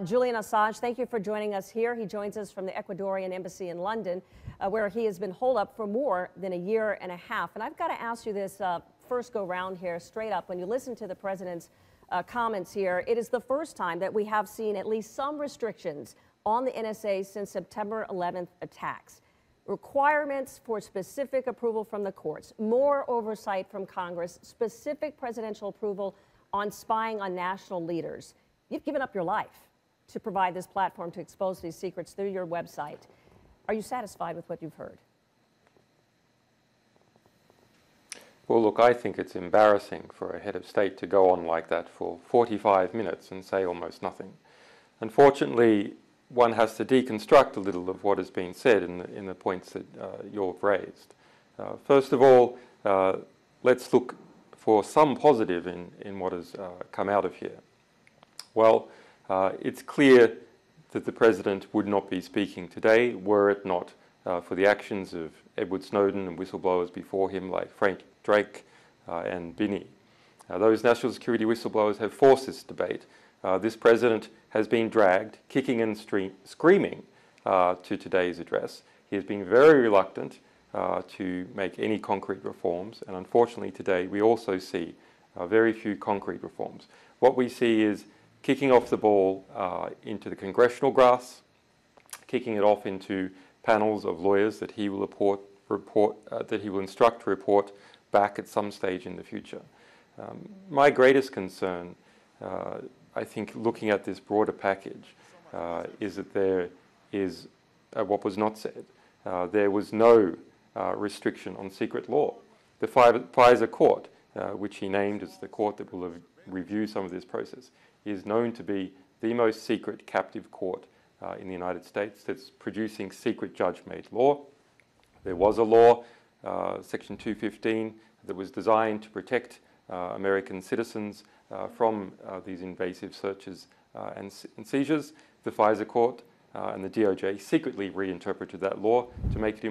Julian Assange, thank you for joining us here. He joins us from the Ecuadorian Embassy in London, where he has been holed up for more than a year and a half. And I've got to ask you this first go round here, straight up. When you listen to the president's comments here, it is the first time that we have seen at least some restrictions on the NSA since September 11th attacks. Requirements for specific approval from the courts, more oversight from Congress, specific presidential approval on spying on national leaders. You've given up your life to provide this platform to expose these secrets through your website. Are you satisfied with what you've heard? Well, look, I think it's embarrassing for a head of state to go on like that for 45 minutes and say almost nothing. Unfortunately, one has to deconstruct a little of what has been said in the points that you've raised. First of all, let's look for some positive in what has come out of here. Well, it's clear that the president would not be speaking today were it not for the actions of Edward Snowden and whistleblowers before him like Frank Drake and Binney. Those national security whistleblowers have forced this debate. This president has been dragged, kicking and screaming, to today's address. He has been very reluctant to make any concrete reforms, and unfortunately today we also see very few concrete reforms. What we see is kicking off the ball into the congressional grass, kicking it off into panels of lawyers that he will that he will instruct to report back at some stage in the future. My greatest concern, I think, looking at this broader package, is that there is what was not said. There was no restriction on secret law. The FISA court, which he named as the court that will review some of this process, is known to be the most secret captive court in the United States that's producing secret judge-made law. There was a law, Section 215, that was designed to protect American citizens from these invasive searches and seizures. The FISA court and the DOJ secretly reinterpreted that law to make it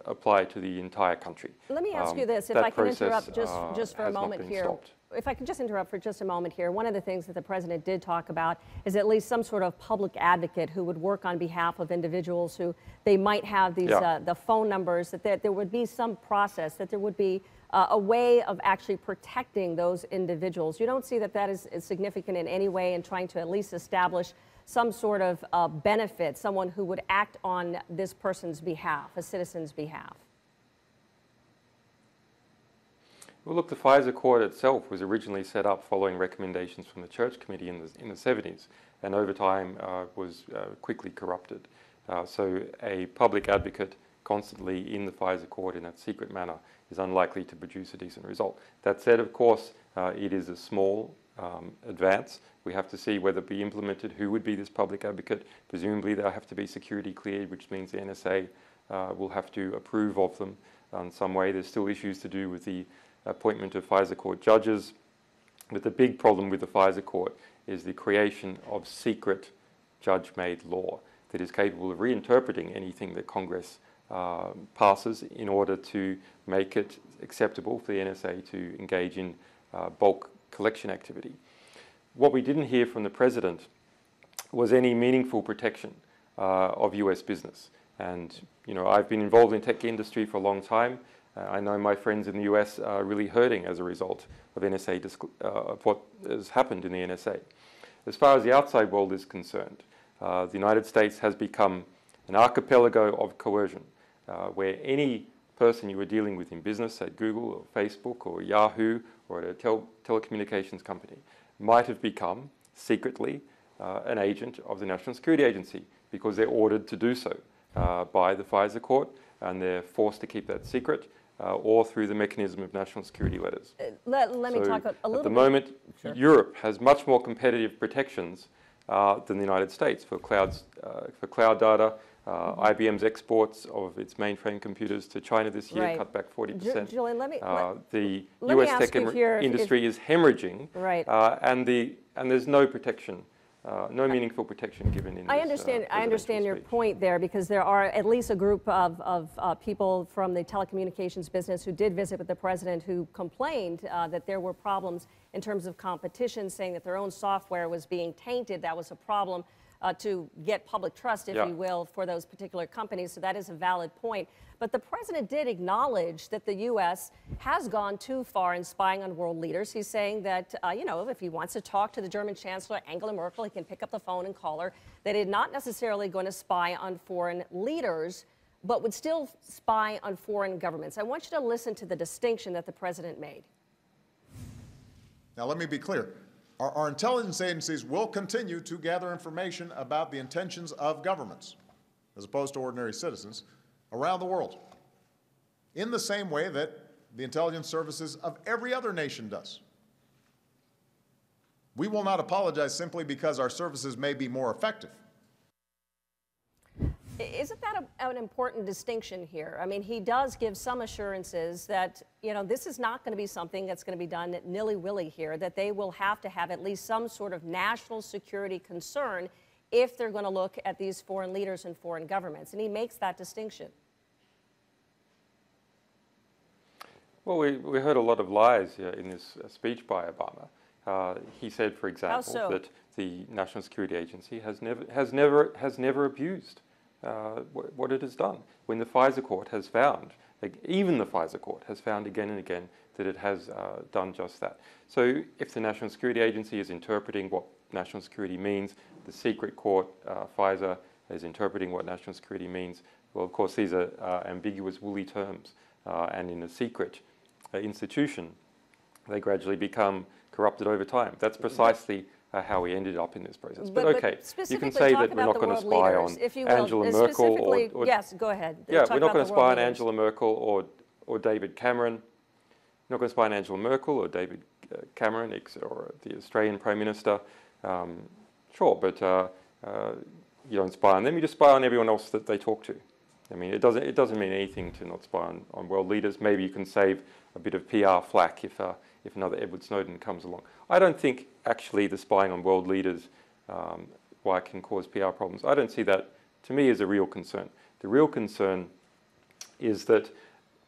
apply to the entire country. Let me ask you this, if I can interrupt just for a moment here. Stopped. If I could just interrupt for just a moment here, one of the things that the president did talk about is at least some sort of public advocate who would work on behalf of individuals who they might have these the phone numbers, that there would be some process, that there would be a way of actually protecting those individuals. You don't see that that is significant in any way in trying to at least establish some sort of benefit, someone who would act on this person's behalf, a citizen's behalf? Well, look, the FISA court itself was originally set up following recommendations from the Church Committee in the 70s, and over time was quickly corrupted. So a public advocate constantly in the FISA court in that secret manner is unlikely to produce a decent result. That said, of course, it is a small advance. We have to see whether it be implemented, who would be this public advocate. Presumably they'll have to be security cleared, which means the NSA will have to approve of them in some way. There's still issues to do with the appointment of FISA court judges. But the big problem with the FISA court is the creation of secret judge-made law that is capable of reinterpreting anything that Congress passes in order to make it acceptable for the NSA to engage in bulk collection activity. What we didn't hear from the president was any meaningful protection of US business. And you know, I've been involved in the tech industry for a long time. I know my friends in the US are really hurting as a result of of what has happened in the NSA. As far as the outside world is concerned, the United States has become an archipelago of coercion, where any person you were dealing with in business at Google or Facebook or Yahoo or at a telecommunications company might have become secretly an agent of the National Security Agency because they're ordered to do so by the FISA court, and they're forced to keep that secret or through the mechanism of national security letters. Let me talk a little bit. At the moment, Sure. Europe has much more competitive protections than the United States for cloud data. IBM's exports of its mainframe computers to China this year cut back 40%. Julian, the US tech industry is hemorrhaging, and there's no protection, no meaningful protection given in this. I understand your point there, because there are at least a group of people from the telecommunications business who did visit with the president who complained that there were problems in terms of competition, saying that their own software was being tainted. That was a problem to get public trust, if you will, for those particular companies. So that is a valid point. But the president did acknowledge that the U.S. has gone too far in spying on world leaders. He's saying that, you know, if he wants to talk to the German Chancellor, Angela Merkel, he can pick up the phone and call her. That he's not necessarily going to spy on foreign leaders, but would still spy on foreign governments. I want you to listen to the distinction that the president made. Now, let me be clear. Our intelligence agencies will continue to gather information about the intentions of governments, as opposed to ordinary citizens, around the world, in the same way that the intelligence services of every other nation does. We will not apologize simply because our services may be more effective. Isn't that an important distinction here? I mean, he does give some assurances that, you know, this is not going to be something that's going to be done nilly-willy here, that they will have to have at least some sort of national security concern if they're going to look at these foreign leaders and foreign governments. And he makes that distinction. Well, we heard a lot of lies in this speech by Obama. He said, for example, that the National Security Agency has never abused what it has done. When the FISA court has found, like, even the FISA court has found again and again that it has done just that. So if the National Security Agency is interpreting what national security means, the secret court, FISA, is interpreting what national security means, well, of course, these are ambiguous, woolly terms. And in a secret institution, they gradually become corrupted over time. That's precisely how we ended up in this process. But okay, you can say that we're not going to spy on Angela Merkel or yes, go ahead. Yeah, we're not going to spy on Angela Merkel or David Cameron. We're not going to spy on Angela Merkel or David Cameron or the Australian Prime Minister. Sure, but you don't spy on them. You just spy on everyone else that they talk to. I mean, it doesn't mean anything to not spy on world leaders. Maybe you can save a bit of PR flack if another Edward Snowden comes along. I don't think actually the spying on world leaders, why it can cause PR problems. I don't see that, to me, as a real concern. The real concern is that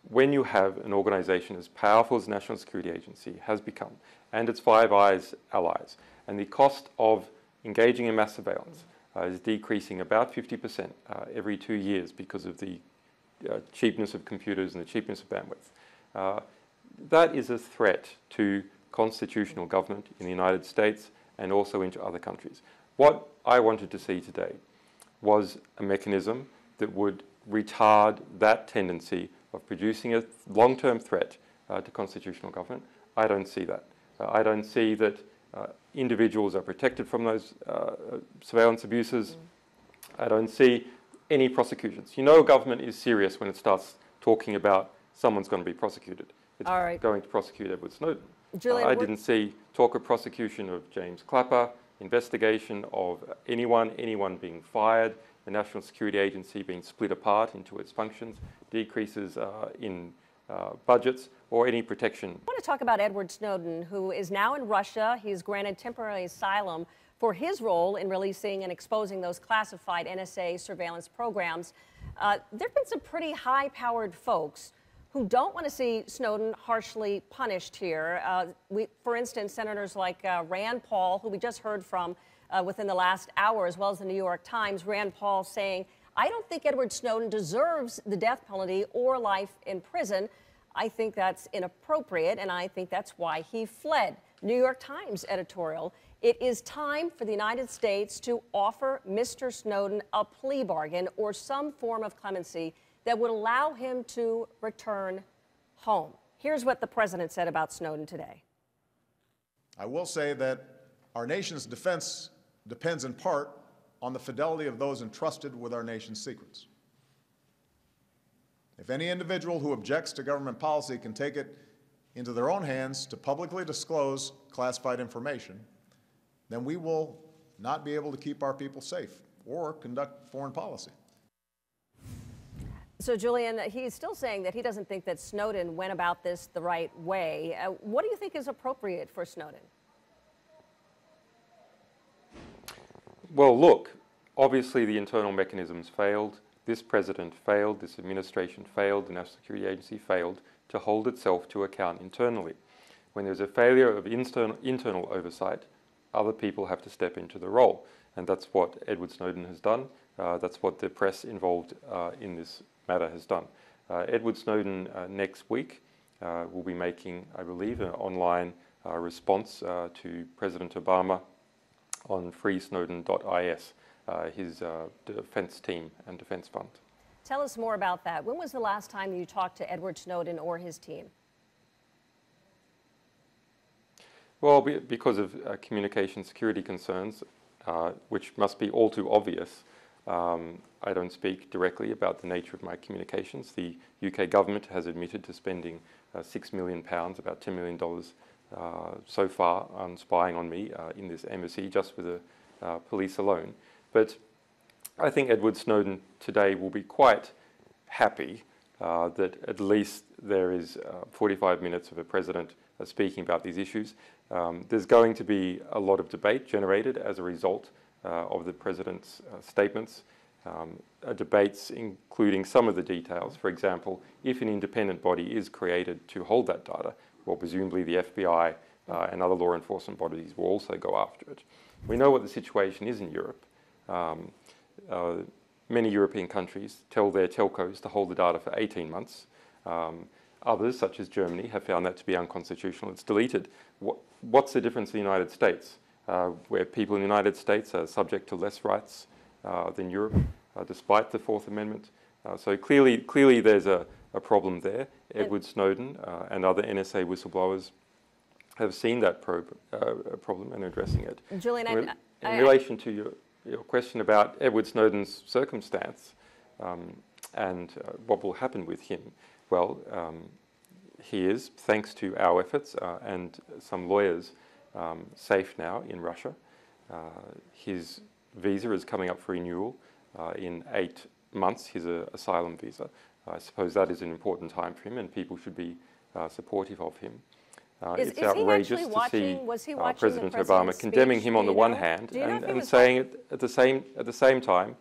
when you have an organization as powerful as the National Security Agency has become, and its Five Eyes allies, and the cost of engaging in mass surveillance is decreasing about 50% every 2 years because of the cheapness of computers and the cheapness of bandwidth. That is a threat to constitutional government in the United States and also into other countries. What I wanted to see today was a mechanism that would retard that tendency of producing a long-term threat to constitutional government. I don't see that. I don't see that individuals are protected from those surveillance abuses. I don't see any prosecutions. You know, government is serious when it starts talking about someone's going to be prosecuted. It's going to prosecute Edward Snowden. Julian, I didn't see talk of prosecution of James Clapper, investigation of anyone being fired, the National Security Agency being split apart into its functions, decreases in budgets, or any protection. I want to talk about Edward Snowden, who is now in Russia. He's granted temporary asylum for his role in releasing and exposing those classified NSA surveillance programs. There have been some pretty high-powered folks who don't want to see Snowden harshly punished here. For instance, senators like Rand Paul, who we just heard from within the last hour, as well as the New York Times. Rand Paul saying, I don't think Edward Snowden deserves the death penalty or life in prison. I think that's inappropriate, and I think that's why he fled. New York Times editorial, it is time for the United States to offer Mr. Snowden a plea bargain or some form of clemency that would allow him to return home. Here's what the president said about Snowden today. I will say that our nation's defense depends in part on the fidelity of those entrusted with our nation's secrets. If any individual who objects to government policy can take it into their own hands to publicly disclose classified information, then we will not be able to keep our people safe or conduct foreign policy. So, Julian, he's still saying that he doesn't think that Snowden went about this the right way. What do you think is appropriate for Snowden? Well, look, obviously the internal mechanisms failed. This president failed, this administration failed, the National Security Agency failed to hold itself to account internally. When there's a failure of internal oversight, other people have to step into the role. And that's what Edward Snowden has done. That's what the press involved in this matter has done. Edward Snowden next week will be making, I believe, an online response to President Obama on freesnowden.is, his defense team and defense fund. Tell us more about that. When was the last time you talked to Edward Snowden or his team? Well, because of communication security concerns, which must be all too obvious, I don't speak directly about the nature of my communications. The UK government has admitted to spending £6 million, about $10 million so far, on spying on me in this embassy, just for the police alone. But I think Edward Snowden today will be quite happy that at least there is 45 minutes of a president speaking about these issues. There's going to be a lot of debate generated as a result of the president's statements, debates including some of the details. For example, if an independent body is created to hold that data, well, presumably the FBI and other law enforcement bodies will also go after it. We know what the situation is in Europe. Many European countries tell their telcos to hold the data for 18 months. Others, such as Germany, have found that to be unconstitutional. It's deleted. What's the difference in the United States, where people in the United States are subject to less rights than Europe, despite the Fourth Amendment? So clearly there's a problem there. Edward Snowden and other NSA whistleblowers have seen that problem and are addressing it. Julian, in relation to your question about Edward Snowden's circumstance and what will happen with him, well, he is, thanks to our efforts and some lawyers, safe now in Russia. His visa is coming up for renewal in 8 months, his asylum visa. I suppose that is an important time for him, and people should be supportive of him. It's outrageous to see President Obama condemning him on the one hand and saying it at the same time.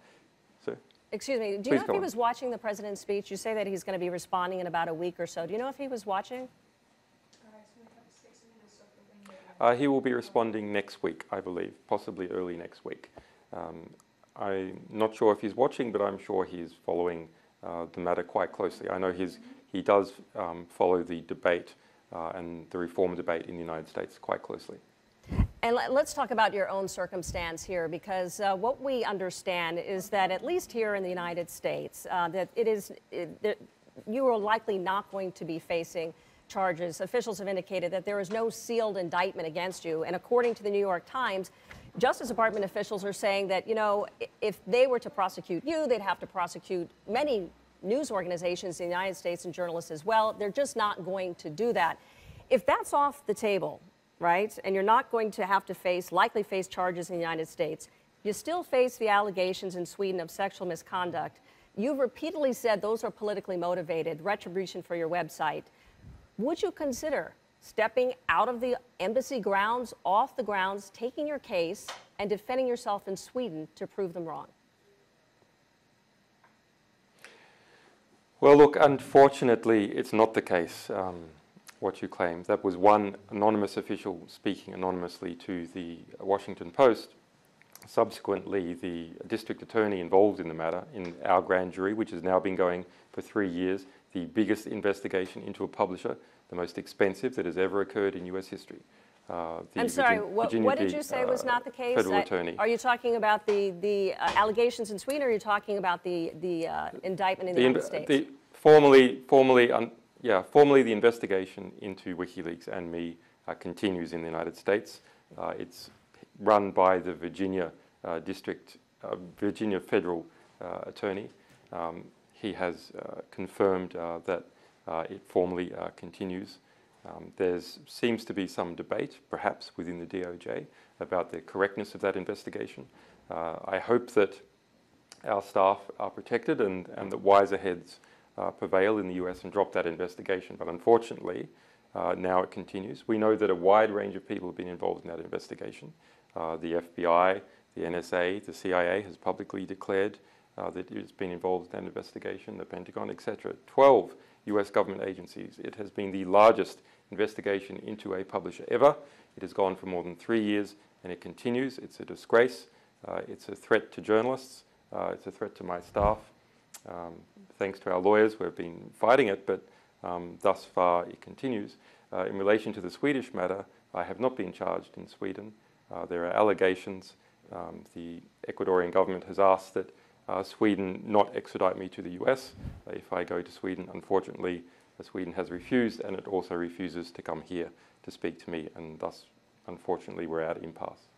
So, excuse me, do you know if he was watching the president's speech? You say that he's going to be responding in about a week or so. Do you know if he was watching? He will be responding next week, I believe, possibly early next week. I'm not sure if he's watching, but I'm sure he's following the matter quite closely. I know he does follow the debate and the reform debate in the United States quite closely. And let's talk about your own circumstance here, because what we understand is that at least here in the United States, that you are likely not going to be facing charges. Officials have indicated that there is no sealed indictment against you. And according to the New York Times, Justice Department officials are saying that, you know, if they were to prosecute you, they'd have to prosecute many news organizations in the United States and journalists as well. They're just not going to do that. If that's off the table, right, and you're not going to have to likely face charges in the United States, you still face the allegations in Sweden of sexual misconduct. You've repeatedly said those are politically motivated, retribution for your website. Would you consider stepping out of the embassy grounds, off the grounds, taking your case, and defending yourself in Sweden to prove them wrong? Well, look, unfortunately, it's not the case, what you claim. That was one anonymous official speaking anonymously to the Washington Post. Subsequently, the district attorney involved in the matter, in our grand jury, which has now been going for 3 years, the biggest investigation into a publisher, the most expensive that has ever occurred in US history. I'm sorry, what did you say was not the case? Federal attorney. Are you talking about the allegations in Sweden, or are you talking about the indictment in the United States? Formally, the investigation into WikiLeaks and me continues in the United States. It's run by the Virginia Virginia federal attorney. He has confirmed that it formally continues. There seems to be some debate, perhaps within the DOJ, about the correctness of that investigation. I hope that our staff are protected and that wiser heads prevail in the US and drop that investigation. But unfortunately, now it continues. We know that a wide range of people have been involved in that investigation. The FBI, the NSA, the CIA has publicly declared that it's been involved in that investigation, the Pentagon, etc. 12 US government agencies. It has been the largest investigation into a publisher ever. It has gone for more than 3 years and it continues. It's a disgrace. It's a threat to journalists. It's a threat to my staff. Thanks to our lawyers, we've been fighting it, but thus far it continues. In relation to the Swedish matter, I have not been charged in Sweden. There are allegations. The Ecuadorian government has asked that Sweden not extradite me to the US if I go to Sweden. Unfortunately, Sweden has refused, and it also refuses to come here to speak to me, and thus, unfortunately, we're at impasse.